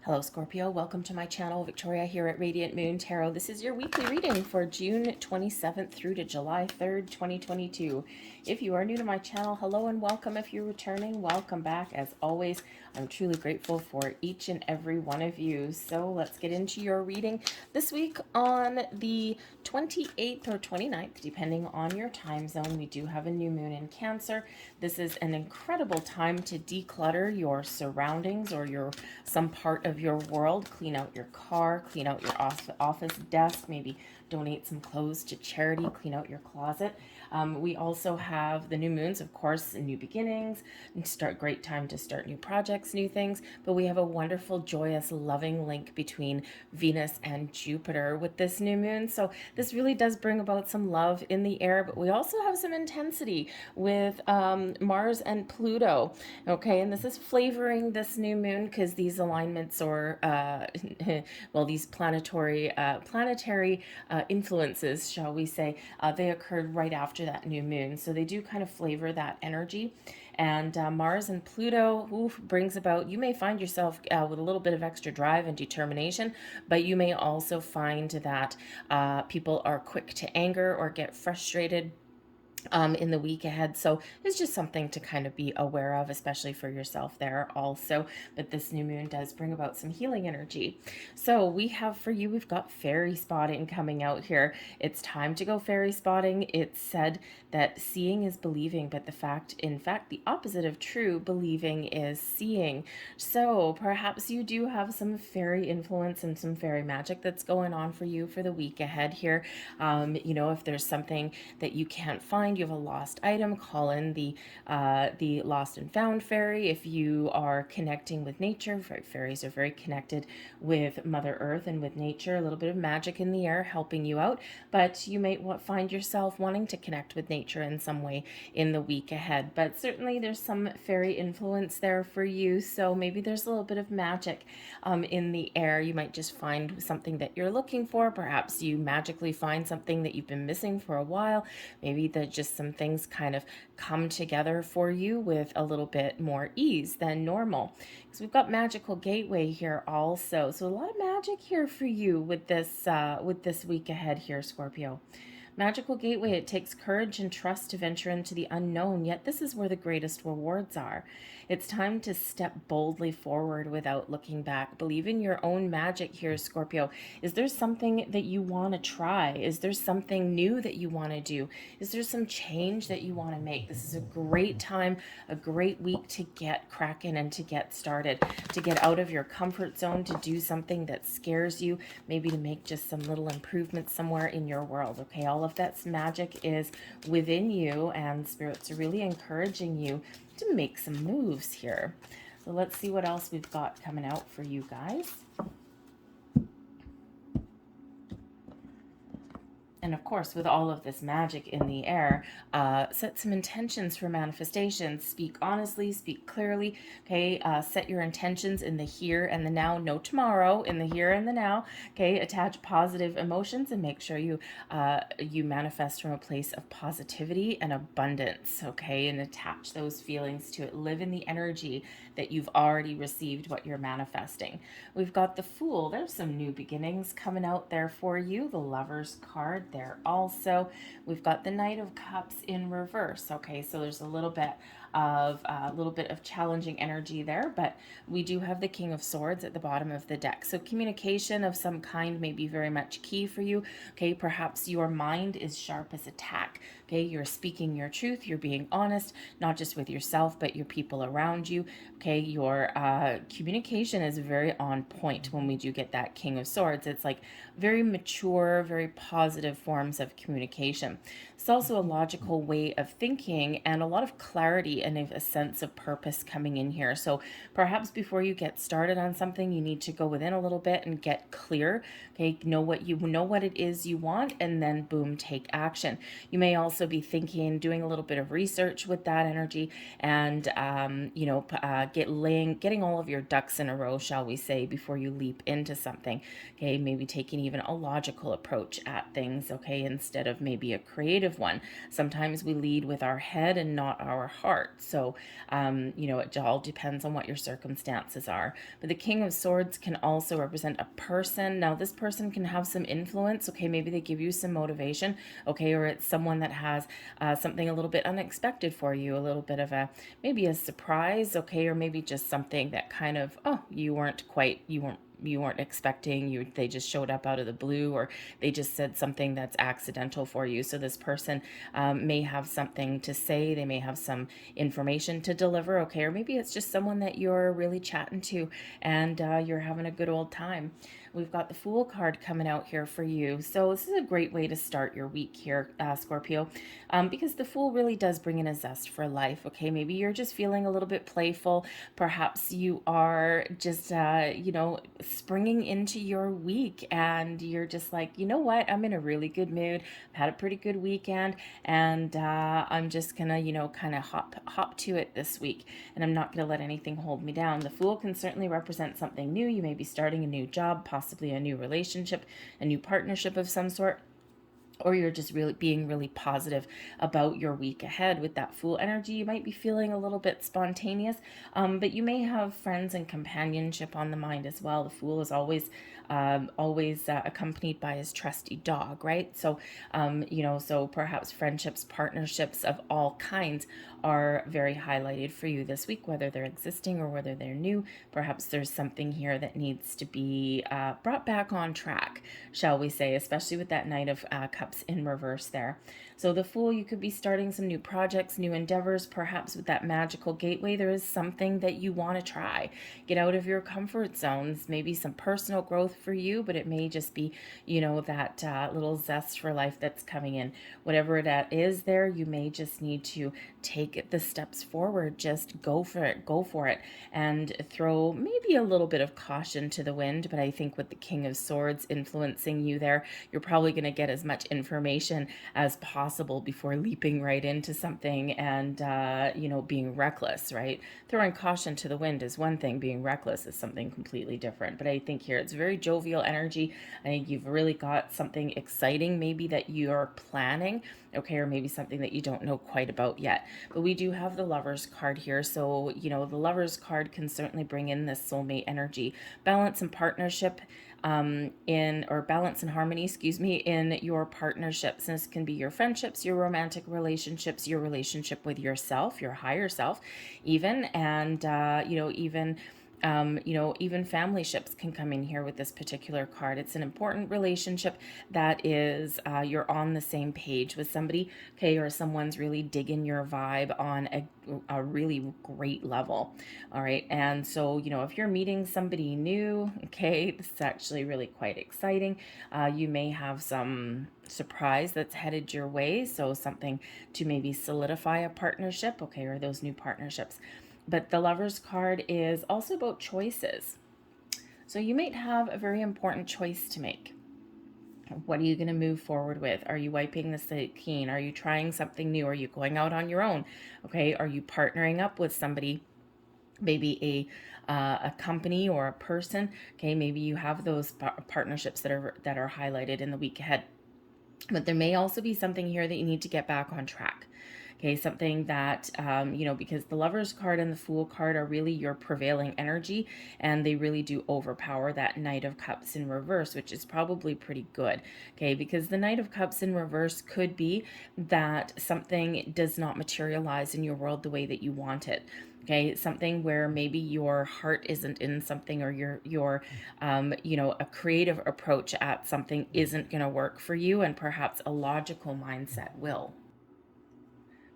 Hello Scorpio, welcome to my channel. Victoria here at Radiant Moon Tarot. This is your weekly reading for June 27th through to July 3rd, 2022. If you are new to my channel, hello and welcome. If you're returning, welcome back. As always, I'm truly grateful for each and every one of you. So let's get into your reading this week on the 28th or 29th, depending on your time zone. We do have a new moon in Cancer. This is an incredible time to declutter your surroundings or some part of your world. Clean out your car, clean out your office desk, maybe donate some clothes to charity, clean out your closet. We also have the new moons, of course, new beginnings, great time to start new projects, new things, but we have a wonderful, joyous, loving link between Venus and Jupiter with this new moon. So this really does bring about some love in the air, but we also have some intensity with Mars and Pluto. Okay, and this is flavoring this new moon because these alignments or well, these planetary influences, shall we say, they occurred right after that new moon, so they do kind of flavor that energy. And Mars and Pluto brings about, you may find yourself with a little bit of extra drive and determination, but you may also find that people are quick to anger or get frustrated in the week ahead. So it's just something to kind of be aware of, especially for yourself there also. But this new moon does bring about some healing energy. So we have for you, we've got fairy spotting coming out here. It's time to go fairy spotting. It's said that seeing is believing, but in fact, the opposite of true believing is seeing. So perhaps you do have some fairy influence and some fairy magic that's going on for you for the week ahead here. If there's something that you can't find, you have a lost item, call in the lost and found fairy. If you are connecting with nature, fairies are very connected with Mother Earth and with nature, a little bit of magic in the air helping you out, but you may find yourself wanting to connect with nature in some way in the week ahead. But certainly there's some fairy influence there for you, so maybe there's a little bit of magic in the air. You might just find something that you're looking for. Perhaps you magically find something that you've been missing for a while. Maybe just some things kind of come together for you with a little bit more ease than normal. Because we've got magical gateway here also. So a lot of magic here for you with this week ahead here, Scorpio. Magical gateway, it takes courage and trust to venture into the unknown, yet this is where the greatest rewards are. It's time to step boldly forward without looking back. Believe in your own magic here, Scorpio. Is there something that you want to try? Is there something new that you want to do? Is there some change that you want to make? This is a great time, a great week to get cracking and to get started, to get out of your comfort zone, to do something that scares you, maybe to make just some little improvements somewhere in your world. Okay, all of that magic is within you, and spirits are really encouraging you to make some moves here. So let's see what else we've got coming out for you guys. And of course, with all of this magic in the air, set some intentions for manifestation. Speak honestly, speak clearly, okay? Set your intentions in the here and the now, no tomorrow, in the here and the now, okay? Attach positive emotions and make sure you manifest from a place of positivity and abundance, okay? And attach those feelings to it. Live in the energy that you've already received what you're manifesting. We've got the Fool. There's some new beginnings coming out there for you. The Lover's card there also. We've got the Knight of Cups in reverse. Okay, so there's a little bit of challenging energy there, but we do have the King of Swords at the bottom of the deck. So communication of some kind may be very much key for you. Okay, perhaps your mind is sharp as a tack. Okay, you're speaking your truth, you're being honest, not just with yourself, but your people around you. Okay, your communication is very on point when we do get that King of Swords. It's like very mature, very positive forms of communication. It's also a logical way of thinking and a lot of clarity and a sense of purpose coming in here. So perhaps before you get started on something, you need to go within a little bit and get clear. Okay, know what it is you want, and then boom, take action. You may also be thinking, doing a little bit of research with that energy, and getting all of your ducks in a row, shall we say, before you leap into something. Okay, maybe taking even a logical approach at things okay, instead of maybe a creative one. Sometimes we lead with our head and not our heart. So, it all depends on what your circumstances are. But the King of Swords can also represent a person. Now, this person can have some influence, okay, maybe they give you some motivation, okay, or it's someone that has something a little bit unexpected for you, a little bit of maybe a surprise, okay, or maybe just something that kind of, you weren't expecting. They just showed up out of the blue, or they just said something that's accidental for you. So this person may have something to say, they may have some information to deliver, okay, or maybe it's just someone that you're really chatting to, and you're having a good old time. We've got the Fool card coming out here for you. So this is a great way to start your week here, Scorpio, because the Fool really does bring in a zest for life. Okay, maybe you're just feeling a little bit playful. Perhaps you are just, springing into your week, and you're just like, you know what, I'm in a really good mood. I've had a pretty good weekend, and I'm just gonna, kind of hop to it this week, and I'm not gonna let anything hold me down. The Fool can certainly represent something new. You may be starting a new job, possibly a new relationship, a new partnership of some sort, or you're just really being really positive about your week ahead. With that Fool energy, you might be feeling a little bit spontaneous, but you may have friends and companionship on the mind as well. The Fool is always accompanied by his trusty dog, right? So, so perhaps friendships, partnerships of all kinds are very highlighted for you this week, whether they're existing or whether they're new. Perhaps there's something here that needs to be brought back on track, shall we say, especially with that Knight of Cups in reverse there. So the Fool, you could be starting some new projects, new endeavors. Perhaps with that magical gateway, there is something that you want to try. Get out of your comfort zones, maybe some personal growth for you, but it may just be, that little zest for life that's coming in. Whatever that is there, you may just need to take the steps forward. Just go for it, and throw maybe a little bit of caution to the wind. But I think with the King of Swords influencing you there, you're probably going to get as much information as possible before leaping right into something and, being reckless, right? Throwing caution to the wind is one thing, being reckless is something completely different. But I think here it's very jovial energy. I think you've really got something exciting maybe that you're planning, okay, or maybe something that you don't know quite about yet. But we do have the Lovers card here. So, the Lovers card can certainly bring in this soulmate energy, balance and partnership, balance and harmony, in your partnerships. And this can be your friendships, your romantic relationships, your relationship with yourself, your higher self, even, and, even family ships can come in here with this particular card. It's an important relationship that is, you're on the same page with somebody, okay, or someone's really digging your vibe on a really great level. All right. And so, if you're meeting somebody new, okay, this is actually really quite exciting. You may have some surprise that's headed your way. So something to maybe solidify a partnership, okay, or those new partnerships. But the Lovers card is also about choices. So you might have a very important choice to make. What are you going to move forward with? Are you wiping the slate clean? Are you trying something new? Are you going out on your own? Okay, are you partnering up with somebody? Maybe a company or a person. Okay, maybe you have those partnerships that are highlighted in the week ahead. But there may also be something here that you need to get back on track. Okay, something that, because the Lovers card and the Fool card are really your prevailing energy, and they really do overpower that Knight of Cups in reverse, which is probably pretty good. Okay, because the Knight of Cups in reverse could be that something does not materialize in your world the way that you want it. Okay, something where maybe your heart isn't in something, or your a creative approach at something isn't going to work for you, and perhaps a logical mindset will.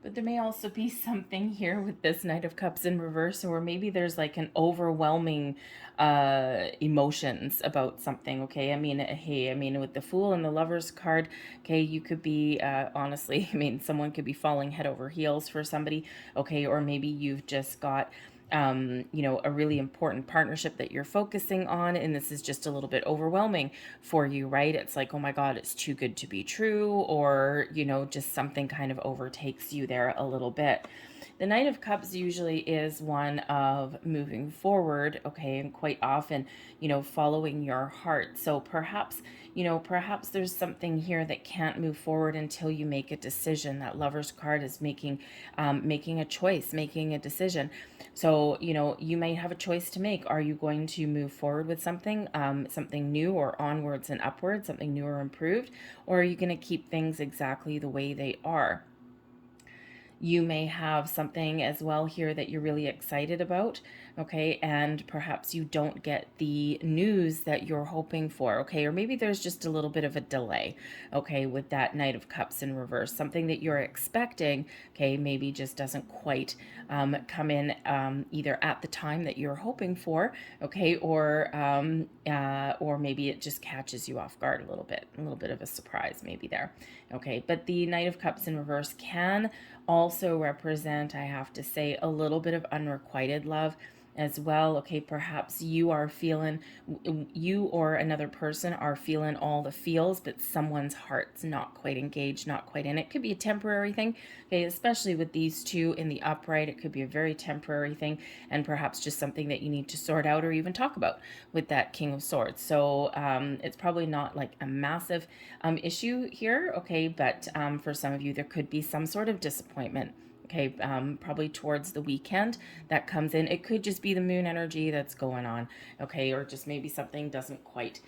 But there may also be something here with this Knight of Cups in reverse, or maybe there's like an overwhelming emotions about something, okay? With the Fool and the Lovers card, okay, you could be, honestly, someone could be falling head over heels for somebody, okay? Or maybe you've just got a really important partnership that you're focusing on, and this is just a little bit overwhelming for you, right? It's like, oh my God, it's too good to be true, or, just something kind of overtakes you there a little bit. The Knight of Cups usually is one of moving forward, okay, and quite often, following your heart. So perhaps, perhaps there's something here that can't move forward until you make a decision. That Lover's card is making a choice, making a decision. So, you may have a choice to make. Are you going to move forward with something, something new or onwards and upwards, something new or improved? Or are you going to keep things exactly the way they are? You may have something as well here that you're really excited about, okay, and perhaps you don't get the news that you're hoping for, okay, or maybe there's just a little bit of a delay, okay, with that Knight of Cups in reverse. Something that you're expecting, okay, maybe just doesn't quite come in either at the time that you're hoping for, okay, or maybe it just catches you off guard a little bit of a surprise maybe there, okay. But the Knight of Cups in reverse can also represent, I have to say, a little bit of unrequited love as well. Okay, perhaps you or another person are feeling all the feels, but someone's heart's not quite engaged, not quite in it. Could be a temporary thing, okay, especially with these two in the upright. It could be a very temporary thing, and perhaps just something that you need to sort out or even talk about with that King of Swords. So it's probably not like a massive issue here, okay, but for some of you, there could be some sort of disappointment, okay, probably towards the weekend that comes in. It could just be the moon energy that's going on, okay, or just maybe something doesn't quite,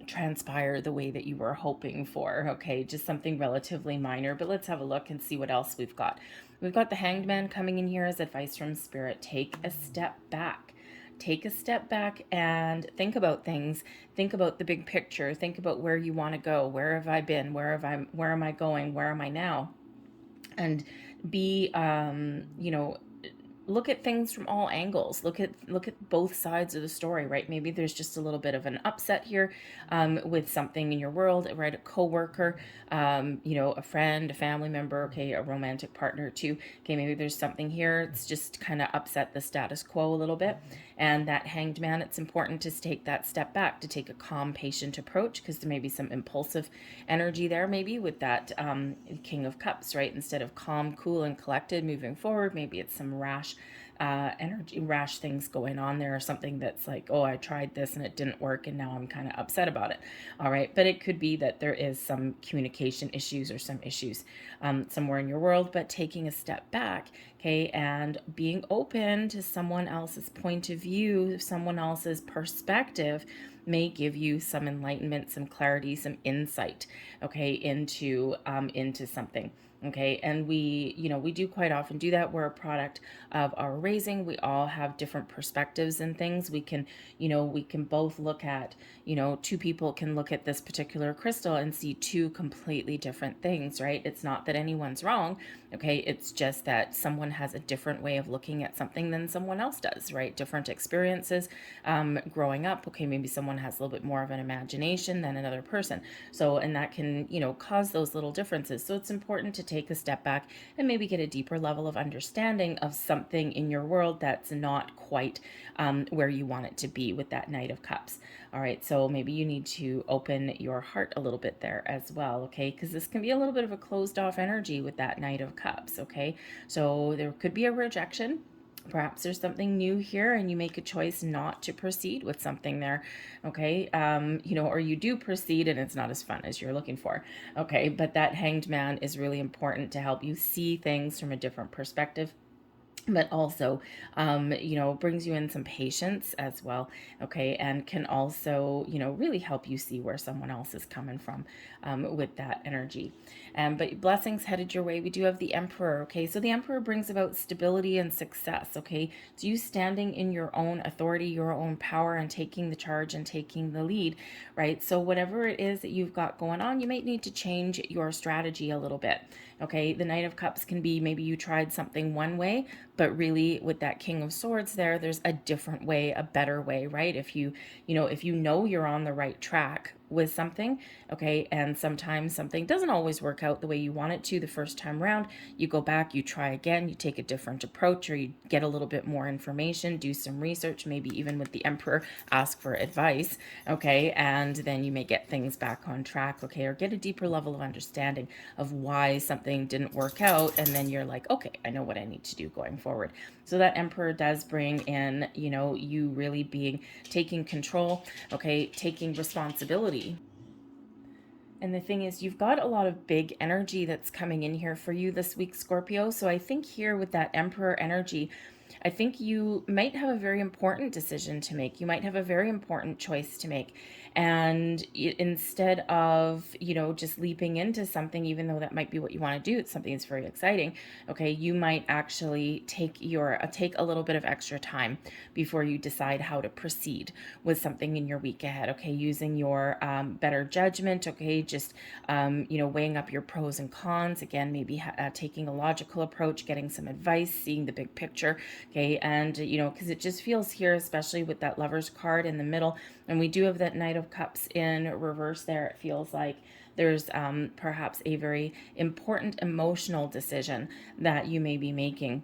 transpire the way that you were hoping for, okay, just something relatively minor. But let's have a look and see what else we've got. We've got the Hanged Man coming in here as advice from Spirit. Take a step back. Take a step back and think about things. Think about the big picture. Think about where you want to go. Where have I been? Where am I going? Where am I now? And be look at things from all angles. Look at both sides of the story, right? Maybe there's just a little bit of an upset here with something in your world, right? A coworker, a friend, a family member, okay, a romantic partner too. Okay, maybe there's something here. It's just kind of upset the status quo a little bit. And that Hanged Man, it's important to take that step back, to take a calm, patient approach, because there may be some impulsive energy there, maybe with that King of Cups, right? Instead of calm, cool, and collected moving forward, maybe it's some rash energy, rash things going on there, or something that's like, oh, I tried this and it didn't work and now I'm kind of upset about it. All right, but it could be that there is some communication issues or some issues somewhere in your world. But taking a step back, okay, and being open to someone else's point of view, someone else's perspective, may give you some enlightenment, some clarity, some insight, okay, into something. Okay, and we do quite often do that. We're a product of our raising. We all have different perspectives and things. We can both look at, two people can look at this particular crystal and see two completely different things, right? It's not that anyone's wrong, okay? It's just that someone has a different way of looking at something than someone else does, right? Different experiences growing up. Okay, maybe someone has a little bit more of an imagination than another person. So, and that can, cause those little differences. So it's important to take a step back and maybe get a deeper level of understanding of something in your world that's not quite where you want it to be with that Knight of Cups. All right, so maybe you need to open your heart a little bit there as well, okay? Because this can be a little bit of a closed off energy with that Knight of Cups, okay? So there could be a rejection. Perhaps there's something new here and you make a choice not to proceed with something there, okay? Or you do proceed and it's not as fun as you're looking for, okay? But that Hanged Man is really important to help you see things from a different perspective, but also, brings you in some patience as well, okay, and can also, really help you see where someone else is coming from with that energy. But blessings headed your way. We do have the Emperor, okay, so the Emperor brings about stability and success, okay, it's you standing in your own authority, your own power, and taking the charge and taking the lead, right? So whatever it is that you've got going on, you might need to change your strategy a little bit, okay? The Knight of Cups can be maybe you tried something one way, but really with that King of Swords there's a different way, a better way, right? If you know you're on the right track with something, okay? And sometimes something doesn't always work out the way you want it to the first time around. You go back, you try again, you take a different approach, or you get a little bit more information, do some research, maybe even with the Emperor, ask for advice, okay? And then you may get things back on track, okay? Or get a deeper level of understanding of why something didn't work out. And then you're like, okay, I know what I need to do going forward. So that Emperor does bring in, you know, you really taking control, okay? Taking responsibility. And the thing is, you've got a lot of big energy that's coming in here for you this week, Scorpio. So I think here with that Emperor energy, I think you might have a very important decision to make. You might have a very important choice to make. And instead of, you know, just leaping into something, even though that might be what you want to do, it's something that's very exciting. Okay, you might actually take a little bit of extra time before you decide how to proceed with something in your week ahead. Okay, using your better judgment. Okay, just you know, weighing up your pros and cons. Again, maybe taking a logical approach, getting some advice, seeing the big picture. Okay, and you know, because it just feels here, especially with that Lovers card in the middle, and we do have that Knight of Cups in reverse there, it feels like there's perhaps a very important emotional decision that you may be making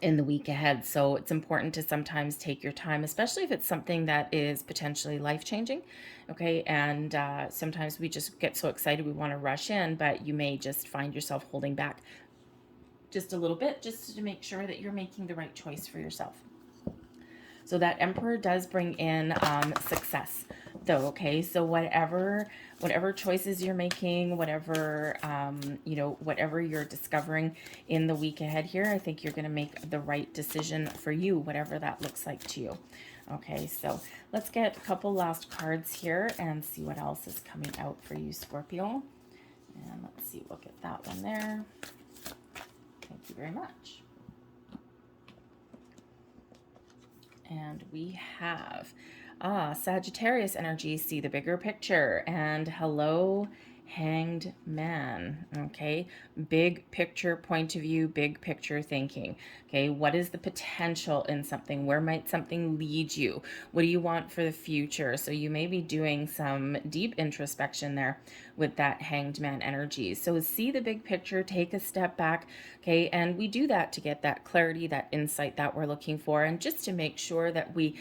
in the week ahead. So it's important to sometimes take your time, especially if it's something that is potentially life-changing. Okay, and sometimes we just get so excited we want to rush in, but you may just find yourself holding back just a little bit, just to make sure that you're making the right choice for yourself. So that Emperor does bring in success, though. Okay, so whatever choices you're making, whatever you know, whatever you're discovering in the week ahead here, I think you're going to make the right decision for you, whatever that looks like to you. Okay, so let's get a couple last cards here and see what else is coming out for you, Scorpio. And let's see, we'll get that one there. Thank you very much. And we have Sagittarius energy, see the bigger picture. And hello, Hanged Man. Okay, big picture point of view, big picture thinking. Okay, what is the potential in something? Where might something lead you? What do you want for the future? So you may be doing some deep introspection there with that Hanged Man energy. So see the big picture, take a step back. Okay, and we do that to get that clarity, that insight that we're looking for, and just to make sure that we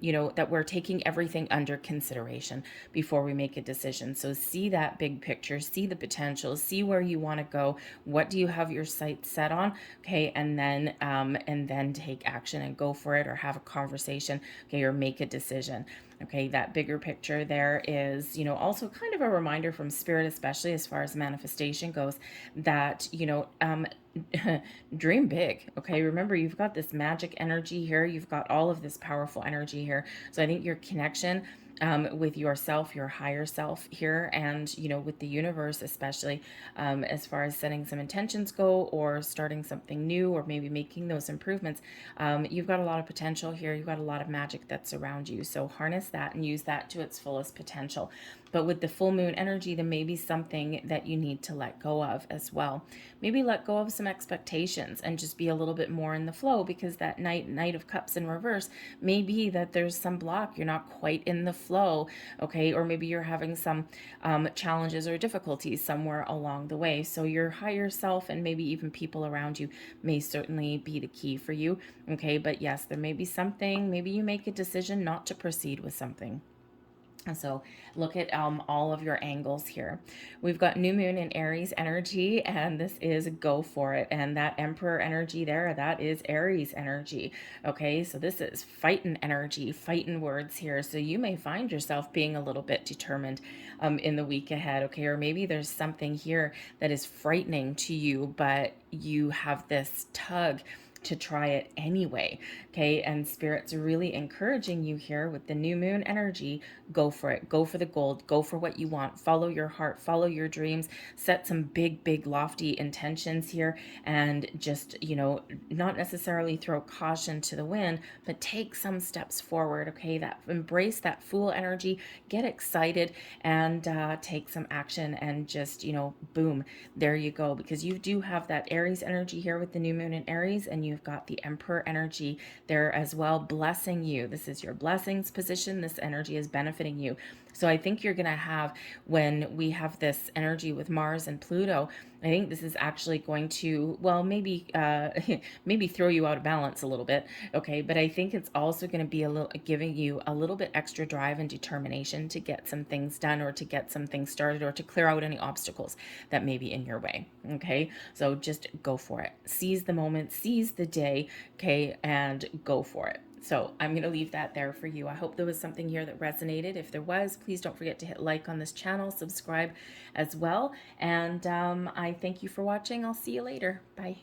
you know, that we're taking everything under consideration before we make a decision. So see that big picture, see the potential, see where you want to go, what do you have your sights set on, okay, and then take action and go for it, or have a conversation, okay, or make a decision. Okay, that bigger picture there is, you know, also kind of a reminder from Spirit, especially as far as manifestation goes, that, you know, dream big. Okay, remember, you've got this magic energy here, you've got all of this powerful energy here. So I think your connection with yourself, your higher self here, and you know, with the universe, especially as far as setting some intentions go, or starting something new, or maybe making those improvements, you've got a lot of potential here. You've got a lot of magic that's around you, so harness that and use that to its fullest potential. But with the full moon energy, there may be something that you need to let go of as well. Maybe let go of some expectations and just be a little bit more in the flow, because that Knight of Cups in reverse may be that there's some block. You're not quite in the flow, okay? Or maybe you're having some challenges or difficulties somewhere along the way. So your higher self and maybe even people around you may certainly be the key for you, okay? But yes, there may be something, maybe you make a decision not to proceed with something. And so look at all of your angles here. We've got new moon in Aries energy, and this is go for it. And that Emperor energy there, that is Aries energy. Okay, so this is fighting energy, fighting words here. So you may find yourself being a little bit determined in the week ahead. Okay, or maybe there's something here that is frightening to you, but you have this tug to try it anyway. Okay, and Spirit's really encouraging you here with the new moon energy. Go for it, go for the gold, go for what you want, follow your heart, follow your dreams, set some big lofty intentions here, and just, you know, not necessarily throw caution to the wind, but take some steps forward. Okay, that embrace that Fool energy, get excited, and take some action, and just, you know, boom, there you go. Because you do have that Aries energy here with the new moon in Aries, and you've got the Emperor energy there as well, blessing you. This is your blessings position. This energy is benefiting you. So I think you're going to have, when we have this energy with Mars and Pluto, I think this is actually going to, well, maybe maybe throw you out of balance a little bit, okay? But I think it's also going to be a little, giving you a little bit extra drive and determination to get some things done, or to get some things started, or to clear out any obstacles that may be in your way, okay? So just go for it. Seize the moment, seize the day, okay, and go for it. So I'm going to leave that there for you. I hope there was something here that resonated. If there was, please don't forget to hit like on this channel, subscribe as well. And I thank you for watching. I'll see you later. Bye.